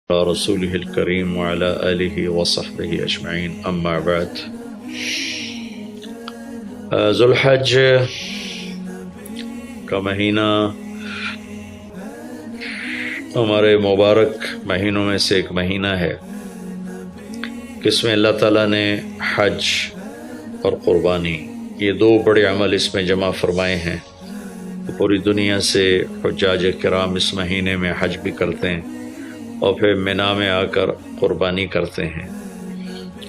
رسوله الكريم وعلى آله وصحبه أجمعين أما بعد ذوالحج کا مہینہ ہمارے مبارک مہینوں میں سے ایک مہینہ ہے کہ اس میں اللہ تعالیٰ نے حج اور قربانی یہ دو بڑے عمل اس میں جمع فرمائے ہیں۔ پوری دنیا سے حجاج کرام اس مہینے میں حج بھی کرتے ہیں اور پھر مینا میں آ کر قربانی کرتے ہیں،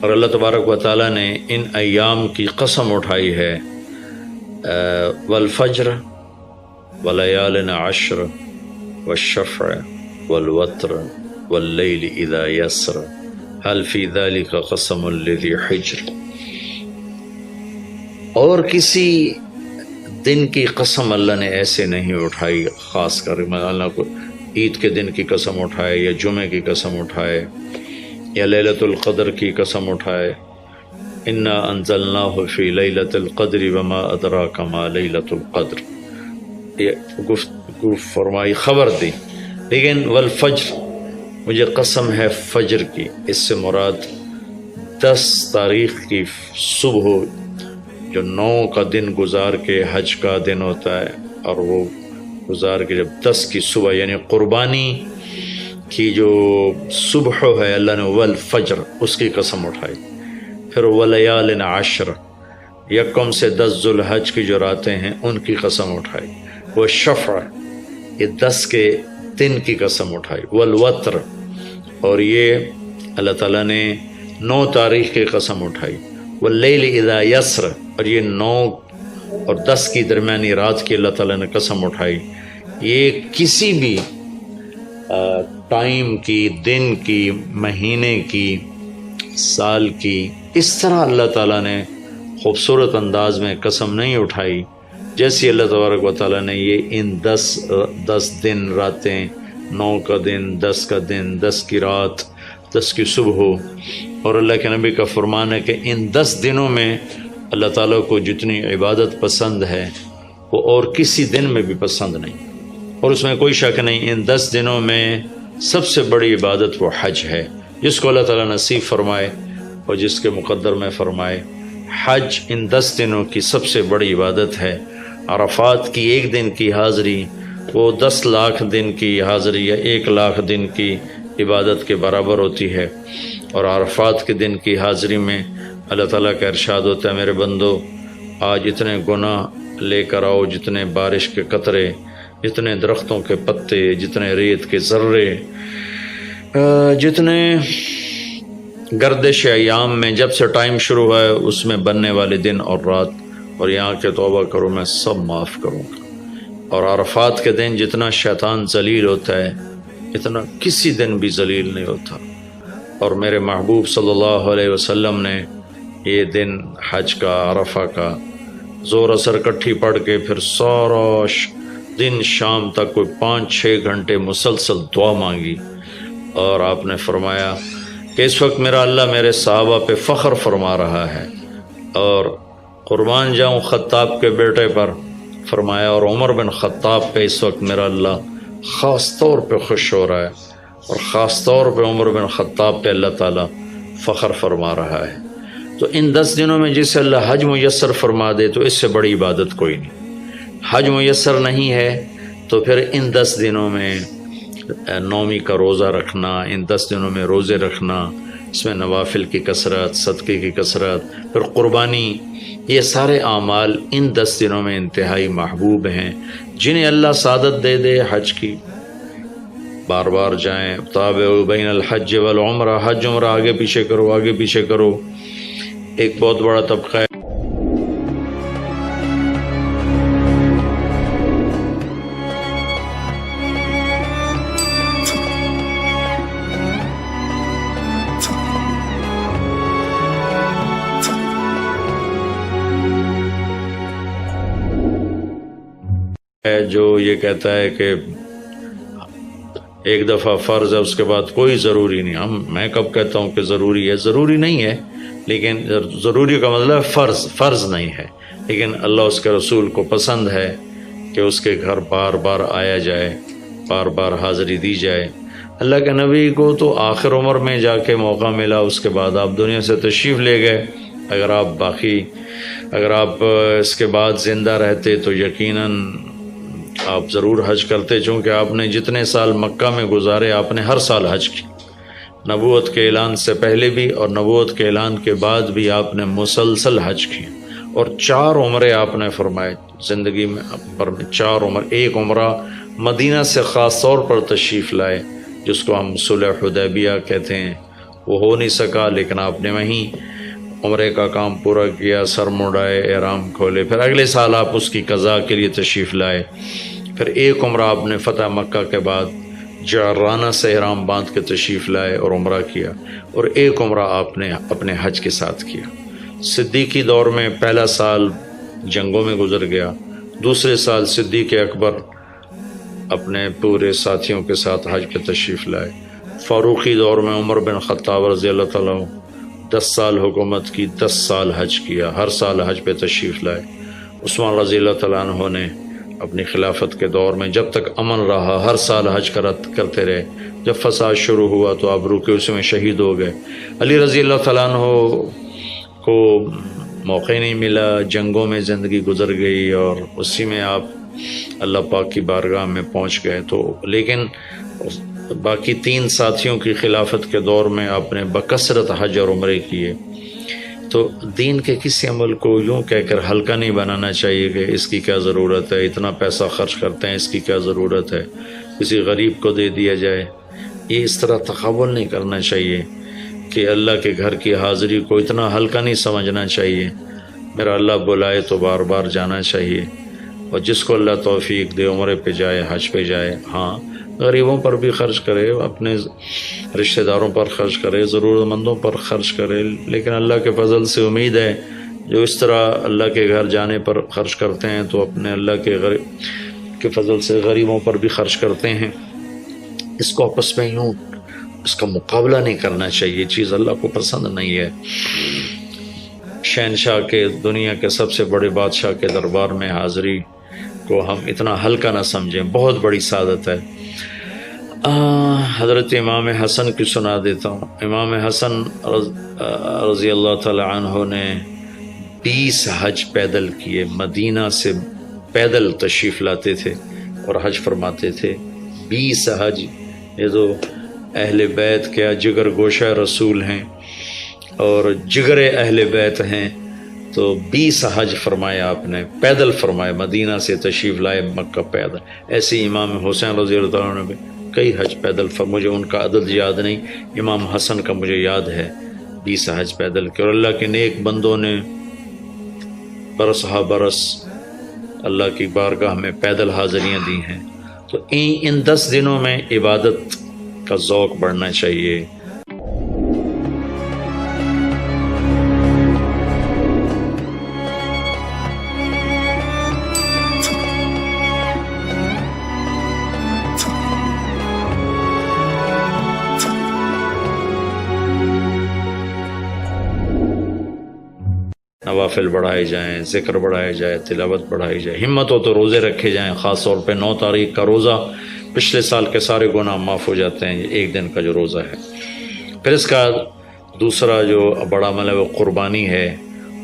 اور اللہ تبارک و تعالیٰ نے ان ایام کی قسم اٹھائی ہے، والفجر ولیال عشر والشفع والوتر واللیل اذا یسر هل فی ذلک قسم لذی حجر۔ اور کسی دن کی قسم اللہ نے ایسے نہیں اٹھائی، خاص کر اللہ کو عید کے دن کی قسم اٹھائے یا جمعے کی قسم اٹھائے یا لیلۃ القدر کی قسم اٹھائے، انا انزلناہ فی لیلۃ القدر وما ادراک ما لیلۃ القدر، یہ گفتگو فرمائی، خبر دی۔ لیکن والفجر، مجھے قسم ہے فجر کی، اس سے مراد 10 تاریخ کی صبح جو 9 کا دن گزار کے حج کا دن ہوتا ہے، اور وہ گزار کے جب 10 کی صبح یعنی قربانی کی جو صبح ہے، اللہ نے والفجر اس کی قسم اٹھائی۔ پھر ولیال عشر، یکم سے 10 ذوالحج کی جو راتیں ہیں ان کی قسم اٹھائی۔ وہ شفع، یہ 10 کے دن کی قسم اٹھائی۔ والوتر، اور یہ اللہ تعالیٰ نے 9 تاریخ کی قسم اٹھائی۔ واللیل اذا یسر، اور یہ 9 اور 10 کی درمیانی رات کی اللہ تعالیٰ نے قسم اٹھائی۔ یہ کسی بھی ٹائم کی، دن کی، مہینے کی، سال کی، اس طرح اللہ تعالیٰ نے خوبصورت انداز میں قسم نہیں اٹھائی جیسی اللہ تبارک و تعالیٰ نے یہ ان 10 دن راتیں، 9 کا دن، 10 کا دن، 10 کی رات، 10 کی صبح۔ اور اللہ کے نبی کا فرمان ہے کہ ان 10 دنوں میں اللہ تعالیٰ کو جتنی عبادت پسند ہے وہ اور کسی دن میں بھی پسند نہیں، اور اس میں کوئی شک نہیں، ان 10 دنوں میں سب سے بڑی عبادت وہ حج ہے، جس کو اللہ تعالیٰ نصیب فرمائے اور جس کے مقدر میں فرمائے۔ حج ان 10 دنوں کی سب سے بڑی عبادت ہے۔ عرفات کی 1 دن کی حاضری وہ 10 لاکھ دن کی حاضری یا 1 لاکھ دن کی عبادت کے برابر ہوتی ہے، اور عرفات کے دن کی حاضری میں اللہ تعالیٰ کا ارشاد ہوتا ہے، میرے بندو آج اتنے گناہ لے کر آؤ، جتنے بارش کے قطرے، جتنے درختوں کے پتے، جتنے ریت کے ذرے، جتنے گردش ایام میں جب سے ٹائم شروع ہوا ہے اس میں بننے والے دن اور رات، اور یہاں کے توبہ کرو میں سب معاف کروں گا۔ اور عرفات کے دن جتنا شیطان ذلیل ہوتا ہے اتنا کسی دن بھی ذلیل نہیں ہوتا، اور میرے محبوب صلی اللہ علیہ وسلم نے یہ دن حج کا، عرفہ کا، زور اثر کٹھی پڑھ کے پھر سارا دن شام تک کوئی 5-6 گھنٹے مسلسل دعا مانگی، اور آپ نے فرمایا کہ اس وقت میرا اللہ میرے صحابہ پہ فخر فرما رہا ہے، اور قربان جاؤں خطاب کے بیٹے پر، فرمایا، اور عمر بن خطاب پہ اس وقت میرا اللہ خاص طور پہ خوش ہو رہا ہے، اور خاص طور پہ عمر بن خطاب پہ اللہ تعالیٰ فخر فرما رہا ہے۔ تو ان 10 دنوں میں جسے اللہ حج میسر فرما دے تو اس سے بڑی عبادت کوئی نہیں۔ حج میسر نہیں ہے تو پھر ان 10 دنوں میں نومی کا روزہ رکھنا، ان 10 دنوں میں روزے رکھنا، اس میں نوافل کی کثرت، صدقے کی کثرت، پھر قربانی، یہ سارے اعمال ان 10 دنوں میں انتہائی محبوب ہیں، جنہیں اللہ سعادت دے دے حج کی، بار بار جائیں۔ تابعوا بین الحج والعمرہ، حج عمرہ آگے پیچھے کرو، آگے پیچھے کرو۔ ایک بہت بڑا طبقہ ہے جو یہ کہتا ہے کہ ایک دفعہ فرض ہے اس کے بعد کوئی ضروری نہیں۔ میں کب کہتا ہوں کہ ضروری ہے؟ ضروری نہیں ہے، لیکن ضروری کا مطلب فرض نہیں ہے، لیکن اللہ اس کے رسول کو پسند ہے کہ اس کے گھر بار بار آیا جائے، بار بار حاضری دی جائے، اللہ کے نبی کو تو آخر عمر میں جا کے موقع ملا، اس کے بعد آپ دنیا سے تشریف لے گئے۔ اگر آپ اس کے بعد زندہ رہتے تو یقیناً آپ ضرور حج کرتے، چونکہ آپ نے جتنے سال مکہ میں گزارے آپ نے ہر سال حج کی، نبوت کے اعلان سے پہلے بھی اور نبوت کے اعلان کے بعد بھی آپ نے مسلسل حج کی، اور 4 عمرے آپ نے فرمائے زندگی میں پر 4 عمر۔ ایک عمرہ مدینہ سے خاص طور پر تشریف لائے جس کو ہم صلح حدیبیہ کہتے ہیں، وہ ہو نہیں سکا، لیکن آپ نے وہیں عمرے کا کام پورا کیا، سر مڑائے، احرام کھولے، پھر اگلے سال آپ اس کی قضاء کے لیے تشریف لائے۔ پھر ایک عمرہ آپ نے فتح مکہ کے بعد جعرانہ سے احرام باندھ کے تشریف لائے اور عمرہ کیا، اور ایک عمرہ آپ نے اپنے حج کے ساتھ کیا۔ صدیقی دور میں پہلا سال جنگوں میں گزر گیا، دوسرے سال صدیق اکبر اپنے پورے ساتھیوں کے ساتھ حج پہ تشریف لائے۔ فاروقی دور میں عمر بن خطاب رضی اللہ تعالیٰ 10 سال حکومت کی، 10 سال حج کیا، ہر سال حج پہ تشریف لائے۔ عثمان رضی اللہ تعالیٰ عنہ نے اپنی خلافت کے دور میں جب تک امن رہا ہر سال حج کرتے رہے، جب فساد شروع ہوا تو آپ رکے، اس میں شہید ہو گئے۔ علی رضی اللہ تعالیٰ عنہ کو موقع نہیں ملا، جنگوں میں زندگی گزر گئی، اور اسی میں آپ اللہ پاک کی بارگاہ میں پہنچ گئے۔ تو لیکن باقی 3 ساتھیوں کی خلافت کے دور میں آپ نے بکثرت حج اور عمرے کیے۔ تو دین کے کسی عمل کو یوں کہہ کر ہلکا نہیں بنانا چاہیے کہ اس کی کیا ضرورت ہے، اتنا پیسہ خرچ کرتے ہیں، اس کی کیا ضرورت ہے، کسی غریب کو دے دیا جائے۔ یہ اس طرح تقابل نہیں کرنا چاہیے کہ اللہ کے گھر کی حاضری کو اتنا ہلکا نہیں سمجھنا چاہیے۔ میرا اللہ بلائے تو بار بار جانا چاہیے، اور جس کو اللہ توفیق دے عمرے پہ جائے، حج پہ جائے۔ ہاں، غریبوں پر بھی خرچ کرے، اپنے رشتہ داروں پر خرچ کرے، ضرورت مندوں پر خرچ کرے، لیکن اللہ کے فضل سے امید ہے جو اس طرح اللہ کے گھر جانے پر خرچ کرتے ہیں تو اپنے اللہ کے فضل سے غریبوں پر بھی خرچ کرتے ہیں۔ اس کو آپس میں یوں اس کا مقابلہ نہیں کرنا چاہیے، چیز اللہ کو پسند نہیں ہے۔ شہنشاہ کے، دنیا کے سب سے بڑے بادشاہ کے دربار میں حاضری کو ہم اتنا ہلکا نہ سمجھیں، بہت بڑی سعادت ہے۔ حضرت امام حسن کی سنا دیتا ہوں۔ امام حسن رضی اللہ تعالی عنہ نے 20 حج پیدل کیے، مدینہ سے پیدل تشریف لاتے تھے اور حج فرماتے تھے۔ 20 حج، یہ تو اہل بیت کیا جگر گوشہ رسول ہیں اور جگر اہل بیت ہیں، تو 20 حج فرمایا آپ نے، پیدل فرمائے، مدینہ سے تشریف لائے مکہ پیدل۔ ایسے امام حسین رضی اللہ عنہ نے بھی کئی حج پیدل مجھے ان کا عدد یاد نہیں، امام حسن کا مجھے یاد ہے 20 حج پیدل کے، اور اللہ کے نیک بندوں نے برس ہا برس اللہ کی بارگاہ میں پیدل حاضریاں دی ہیں۔ تو ان 10 دنوں میں عبادت کا ذوق بڑھنا چاہیے۔ نوافل بڑھائے جائیں، ذکر بڑھائے جائے، تلاوت بڑھائی جائے، ہمت ہو تو روزے رکھے جائیں، خاص طور پہ 9 تاریخ کا روزہ پچھلے سال کے سارے گناہ معاف ہو جاتے ہیں، ایک دن کا جو روزہ ہے۔ پھر اس کا دوسرا جو بڑا عمل ہے وہ قربانی ہے،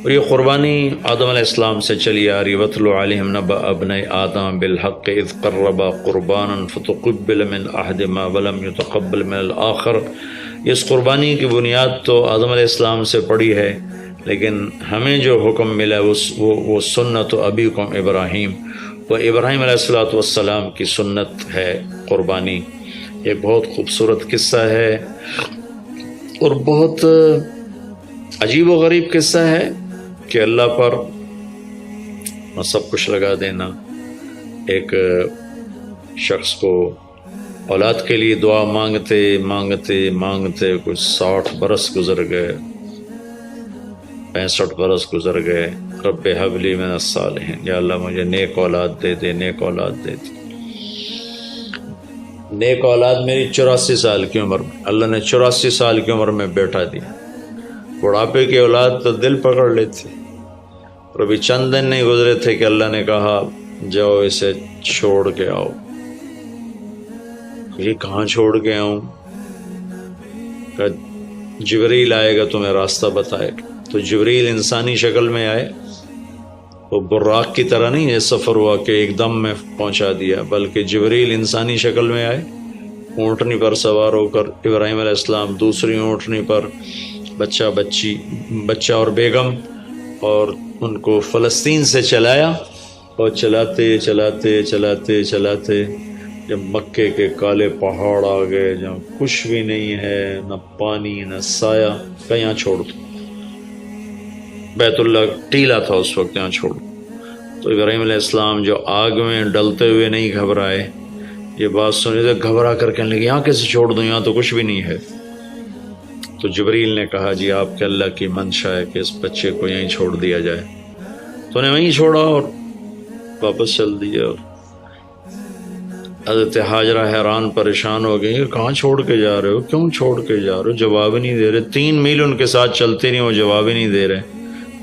اور یہ قربانی آدم علیہ السلام سے چلی آ رہی۔ وَاتْلُ عَلَيْهِمْ نَبَأَ ابْنَيْ آدَمَ بِالْحَقِّ إِذْ قَرَّبَا قُرْبَانًا فَتُقُبِّلَ مِنْ أَحَدِهِمَا وَلَمْ يُتَقَبَّلْ مِنَ الْآخَرِ۔ اس قربانی کی بنیاد تو آدم علیہ السلام سے پڑی ہے، لیکن ہمیں جو حکم ملا وہ سنت ابیکم ابراہیم، وہ ابراہیم علیہ السلام کی سنت ہے قربانی۔ ایک بہت خوبصورت قصہ ہے اور بہت عجیب و غریب قصہ ہے کہ اللہ پر سب کچھ لگا دینا۔ ایک شخص کو اولاد کے لیے دعا مانگتے مانگتے مانگتے کچھ 60 برس گزر گئے، 65 برس گزر گئے۔ رب ہب لی من الصالحین، یا اللہ مجھے نیک اولاد دے دے، نیک اولاد دے دے۔ نیک اولاد میری 84 سال کی عمر میں، اللہ نے 84 سال کی عمر میں بیٹا دیا۔ بڑھاپے کی اولاد تو دل پکڑ لیتی، اور ابھی چند دن نہیں گزرے تھے کہ اللہ نے کہا جاؤ اسے چھوڑ کے آؤ۔ یہ کہاں چھوڑ کے آؤں؟ کہ جبریل آئے گا تمہیں راستہ بتائے گا۔ تو جبریل انسانی شکل میں آئے، وہ براق کی طرح نہیں ہے سفر ہوا کہ ایک دم میں پہنچا دیا، بلکہ جبریل انسانی شکل میں آئے، اونٹنی پر سوار ہو کر ابراہیم علیہ السلام دوسری اونٹنی پر، بچہ اور بیگم، اور ان کو فلسطین سے چلایا، اور چلاتے چلاتے چلاتے چلاتے جب مکے کے کالے پہاڑ آ گئے جہاں کچھ بھی نہیں ہے، نہ پانی نہ سایہ، کہ یہاں چھوڑ دو، بیت اللہ ٹیلا تھا اس وقت، یہاں چھوڑ دو۔ تو ابراہیم علیہ السلام جو آگ میں ڈلتے ہوئے نہیں گھبرائے، یہ بات سنی تو گھبرا کر کہنے لگے یہاں کیسے چھوڑ دوں، یہاں تو کچھ بھی نہیں ہے۔ تو جبریل نے کہا جی آپ کے اللہ کی منشا ہے کہ اس بچے کو یہیں چھوڑ دیا جائے، تو انہیں وہیں چھوڑا اور واپس چل دیا۔ اور حضرت ہاجرہ حیران پریشان ہو گئی، کہاں چھوڑ کے جا رہے ہو، کیوں چھوڑ کے جا رہے ہو، جواب ہی نہیں دے رہے۔ 3 میل ان کے ساتھ چلتے نہیں، وہ جواب ہی نہیں دے رہے۔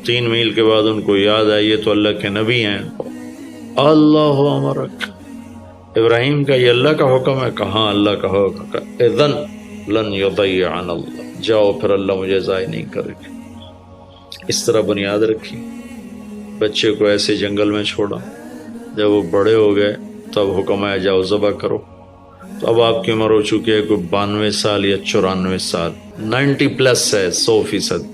3 میل کے بعد ان کو یاد آئی یہ تو اللہ کے نبی ہیں۔ اللہ امرک، ابراہیم کا یہ اللہ کا حکم ہے؟ کہاں اللہ کا حکم ہے؟ اذن لن یضیعنا اللہ، جاؤ پھر اللہ مجھے ضائع نہیں کرے گا۔ اس طرح بنیاد رکھی، بچے کو ایسے جنگل میں چھوڑا۔ جب وہ بڑے ہو گئے تب حکم آیا جاؤ ذبح کرو۔ تو اب آپ کی عمر ہو چکی ہے کوئی 92 سال یا 94 سال، 90 پلس ہے، 100%۔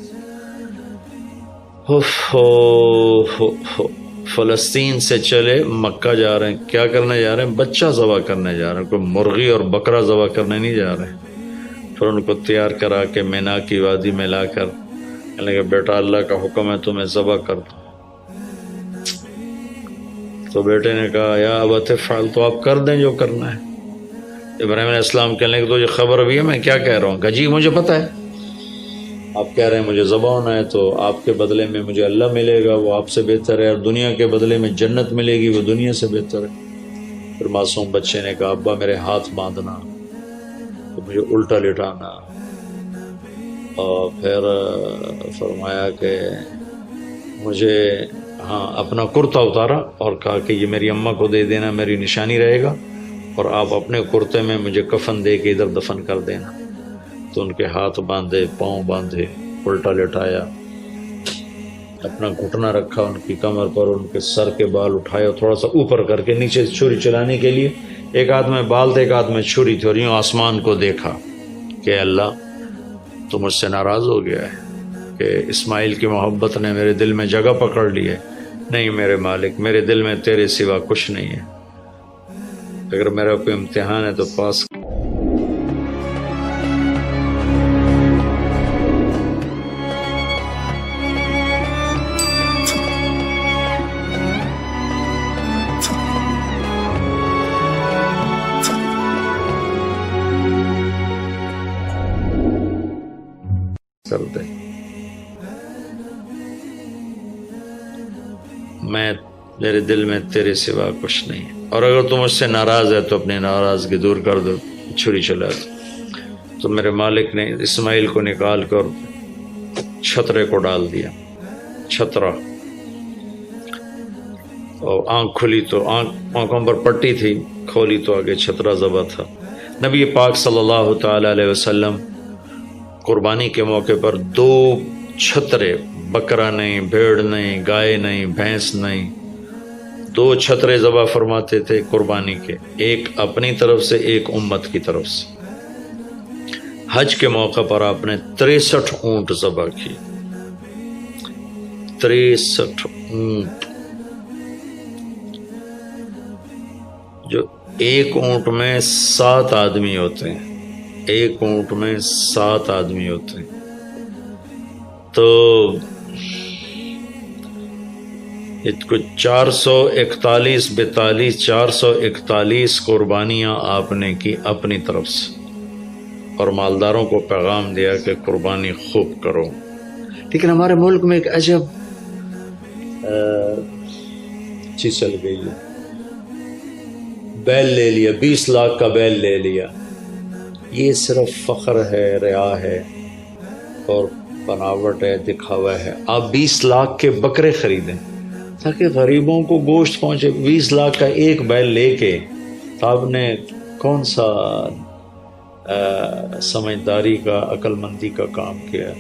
فلسطین سے چلے مکہ جا رہے ہیں، کیا کرنے جا رہے ہیں؟ بچہ ذبح کرنے جا رہے ہیں، کوئی مرغی اور بکرا ذبح کرنے نہیں جا رہے ہیں۔ پھر ان کو تیار کرا کے مینا کی وادی میں لا کر کہنے لگے بیٹا اللہ کا حکم ہے تمہیں ذبح کر دو۔ تو بیٹے نے کہا یا ابت افعل، تو آپ کر دیں جو کرنا ہے۔ ابراہیم علیہ السلام کہنے لگے تو یہ خبر بھی ہے میں کیا کہہ رہا ہوں؟ کہ جی مجھے پتہ ہے، آپ کہہ رہے ہیں مجھے ذبح ہونا ہے تو آپ کے بدلے میں مجھے اللہ ملے گا، وہ آپ سے بہتر ہے، اور دنیا کے بدلے میں جنت ملے گی، وہ دنیا سے بہتر ہے۔ پھر معصوم بچے نے کہا ابا میرے ہاتھ باندھنا، تو مجھے الٹا لٹانا، اور پھر فرمایا کہ مجھے اپنا کرتا اتارا اور کہا کہ یہ میری اماں کو دے دینا، میری نشانی رہے گا، اور آپ اپنے کرتے میں مجھے کفن دے کے ادھر دفن کر دینا۔ تو ان کے ہاتھ باندھے، پاؤں باندھے، الٹا لٹایا، اپنا گھٹنا رکھا ان کی کمر پر، ان کے سر کے بال اٹھائے تھوڑا سا اوپر کر کے نیچے چھری چلانے کے لیے، ایک ہاتھ میں بال تھے ایک ہاتھ میں چھری تھی، اور یوں آسمان کو دیکھا کہ اللہ تو مجھ سے ناراض ہو گیا ہے کہ اسماعیل کی محبت نے میرے دل میں جگہ پکڑ لی ہے۔ نہیں میرے مالک، میرے دل میں تیرے سوا کچھ نہیں ہے، اگر میرا کوئی امتحان ہے تو پاس کر دے۔ میرے دل میں تیرے سوا کچھ نہیں ہے، اور اگر تم مجھ سے ناراض ہے تو اپنی ناراضگی دور کر دو، چھری چلا دو۔ تو میرے مالک نے اسماعیل کو نکال کر چھترے کو ڈال دیا، چھترا، اور آنکھ کھلی تو آنکھوں پر پٹی تھی، کھولی تو آگے چھترا ذبح تھا۔ نبی پاک صلی اللہ تعالی علیہ وسلم قربانی کے موقع پر 2 چھترے، بکرا نہیں، بھیڑ نہیں، گائے نہیں، بھینس نہیں، 2 چھترے ذبح فرماتے تھے قربانی کے، ایک اپنی طرف سے ایک امت کی طرف سے۔ حج کے موقع پر آپ نے 63 اونٹ ذبح کی، 63 اونٹ، جو ایک اونٹ میں 7 آدمی ہوتے ہیں، ایک اونٹ میں 7 آدمی ہوتے ہیں۔ تو کچھ 441 قربانیاں آپ نے کی اپنی طرف سے، اور مالداروں کو پیغام دیا کہ قربانی خوب کرو۔ لیکن ہمارے ملک میں ایک عجب چیز چل گئی ہے، بیل لے لیا، 20 لاکھ کا بیل لے لیا۔ یہ صرف فخر ہے، ریا ہے اور بناوٹ ہے، دکھاوا ہے۔ آپ 20 لاکھ کے بکرے خریدیں تاکہ غریبوں کو گوشت پہنچے۔ 20 لاکھ کا ایک بیل لے کے آپ نے کون سا سمجھداری کا عقل مندی کا کام کیا.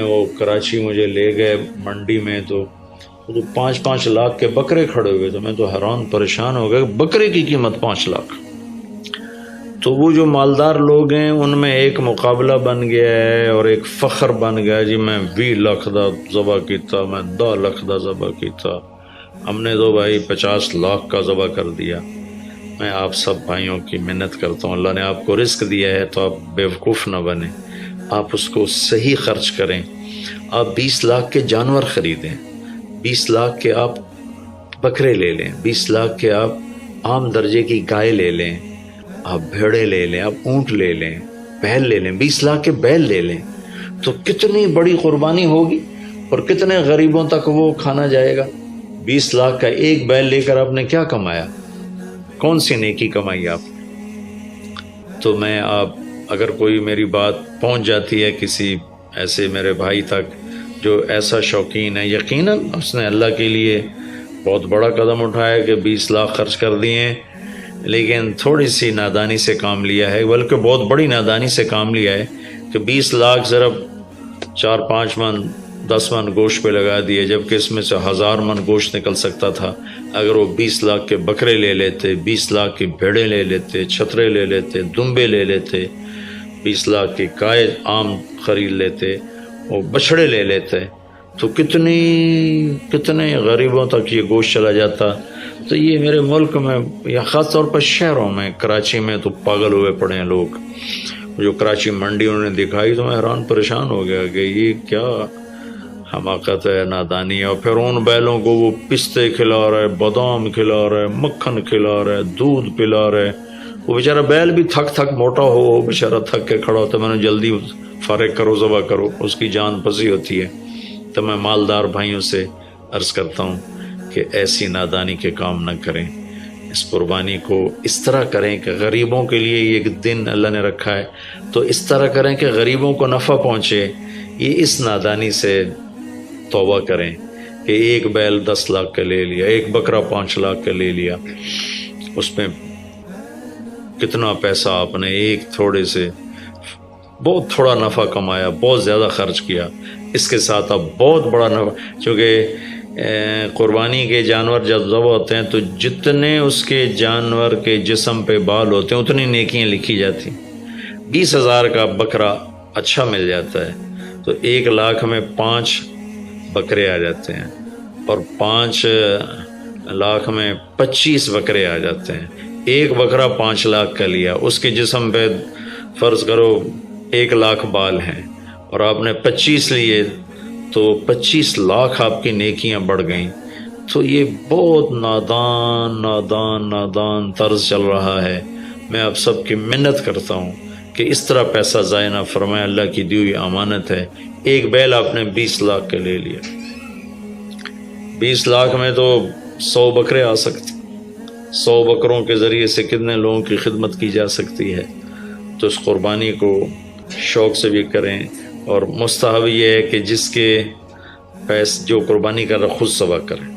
وہ کراچی مجھے لے گئے منڈی میں، تو 5-5 لاکھ کے بکرے کھڑے ہوئے، تو میں تو حیران پریشان ہو گیا، بکرے کی قیمت 5 لاکھ. تو وہ جو مالدار لوگ ہیں ان میں ایک مقابلہ بن گیا ہے اور ایک فخر بن گیا، جی میں 20 لاکھ دا ذبح کیتا، میں 10 لاکھ دا ذبح کیتا، ہم نے تو بھائی 50 لاکھ کا ذبح کر دیا. میں آپ سب بھائیوں کی منت کرتا ہوں، اللہ نے آپ کو رزق دیا ہے تو آپ بیوقوف نہ بنیں، آپ اس کو صحیح خرچ کریں. آپ 20 لاکھ کے جانور خریدیں، 20 لاکھ کے آپ بکرے لے لیں، 20 لاکھ کے آپ عام درجے کی گائے لے لیں، آپ بھیڑے لے لیں، آپ اونٹ لے لیں، بیل لے لیں، 20 لاکھ کے بیل لے لیں، تو کتنی بڑی قربانی ہوگی اور کتنے غریبوں تک وہ کھانا جائے گا. 20 لاکھ کا ایک بیل لے کر آپ نے کیا کمایا، کون سی نیکی کمائی آپ. تو میں اگر کوئی میری بات پہنچ جاتی ہے کسی ایسے میرے بھائی تک جو ایسا شوقین ہے، یقیناً اس نے اللہ کے لیے بہت بڑا قدم اٹھایا کہ 20 لاکھ خرچ کر دیے ہیں، لیکن تھوڑی سی نادانی سے کام لیا ہے، بلکہ بہت بڑی نادانی سے کام لیا ہے کہ 20 لاکھ صرف 4-5 من 10 من گوشت پہ لگا دیے، جبکہ اس میں سے 1000 من گوشت نکل سکتا تھا اگر وہ 20 لاکھ کے بکرے لے لیتے، 20 لاکھ کی بھیڑیں لے لیتے، چھترے لے لیتے، دمبے لے لیتے، 20 لاکھ کی گائے عام خرید لیتے، وہ بچھڑے لے لیتے، تو کتنے غریبوں تک یہ گوشت چلا جاتا. تو یہ میرے ملک میں یا خاص طور پر شہروں میں، کراچی میں تو پاگل ہوئے پڑے ہیں لوگ. جو کراچی منڈی انہوں نے دکھائی تو میں حیران پریشان ہو گیا کہ یہ کیا حماقت ہے، نادانی ہے. اور پھر ان بیلوں کو وہ پستے کھلا رہے، بادام کھلا رہے، مکھن کھلا رہے، دودھ پلا رہے. وہ بیچارہ بیل بھی تھک موٹا ہو، بیچارہ تھک کے کھڑا ہوتا ہے، میں نے جلدی فارغ کرو، ذبح کرو، اس کی جان پسی ہوتی ہے. تو میں مالدار بھائیوں سے عرض کرتا ہوں کہ ایسی نادانی کے کام نہ کریں. اس قربانی کو اس طرح کریں کہ غریبوں کے لیے ایک دن اللہ نے رکھا ہے، تو اس طرح کریں کہ غریبوں کو نفع پہنچے. یہ اس نادانی سے توبہ کریں کہ ایک بیل 10 لاکھ کا لے لیا، ایک بکرا 5 لاکھ کا لے لیا، اس میں کتنا پیسہ آپ نے ایک تھوڑے سے بہت تھوڑا نفع کمایا، بہت زیادہ خرچ کیا. اس کے ساتھ اب بہت بڑا نفع، چونکہ قربانی کے جانور جب ذبح ہوتے ہیں تو جتنے اس کے جانور کے جسم پہ بال ہوتے ہیں اتنی نیکیاں لکھی جاتی. 20,000 کا بکرا اچھا مل جاتا ہے تو 1 لاکھ میں 5 بکرے آ جاتے ہیں، اور 5 لاکھ میں 25 بکرے آ جاتے ہیں. ایک بکرا 5 لاکھ کا لیا، اس کے جسم پہ فرض کرو 1 لاکھ بال ہیں اور آپ نے 25 لیے تو 25 لاکھ آپ کی نیکیاں بڑھ گئیں. تو یہ بہت نادان طرز چل رہا ہے. میں آپ سب کی منت کرتا ہوں کہ اس طرح پیسہ ضائع نہ فرمائے، اللہ کی دی ہوئی امانت ہے. ایک بیل آپ نے 20 لاکھ کا لے لیا، 20 لاکھ میں تو 100 بکرے آ سکتے، 100 بکروں کے ذریعے سے کتنے لوگوں کی خدمت کی جا سکتی ہے. تو اس قربانی کو شوق سے بھی کریں، اور مستحب یہ ہے کہ جس کے جو قربانی کر رہا خود ذبح کرے،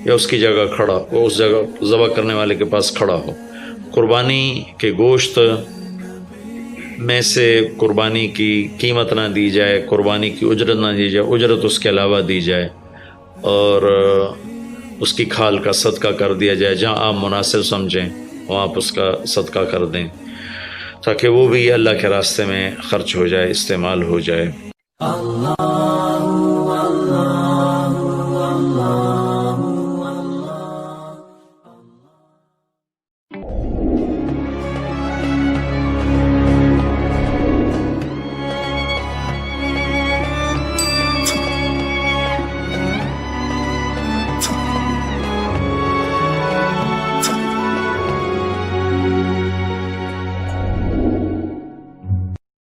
یا اس کی جگہ کھڑا، وہ اس جگہ ذبح کرنے والے کے پاس کھڑا ہو. قربانی کے گوشت میں سے قربانی کی قیمت نہ دی جائے، قربانی کی اجرت نہ دی جائے، اجرت اس کے علاوہ دی جائے، اور اس کی کھال کا صدقہ کر دیا جائے. جہاں آپ مناسب سمجھیں وہاں آپ اس کا صدقہ کر دیں تاکہ وہ بھی اللہ کے راستے میں خرچ ہو جائے، استعمال ہو جائے.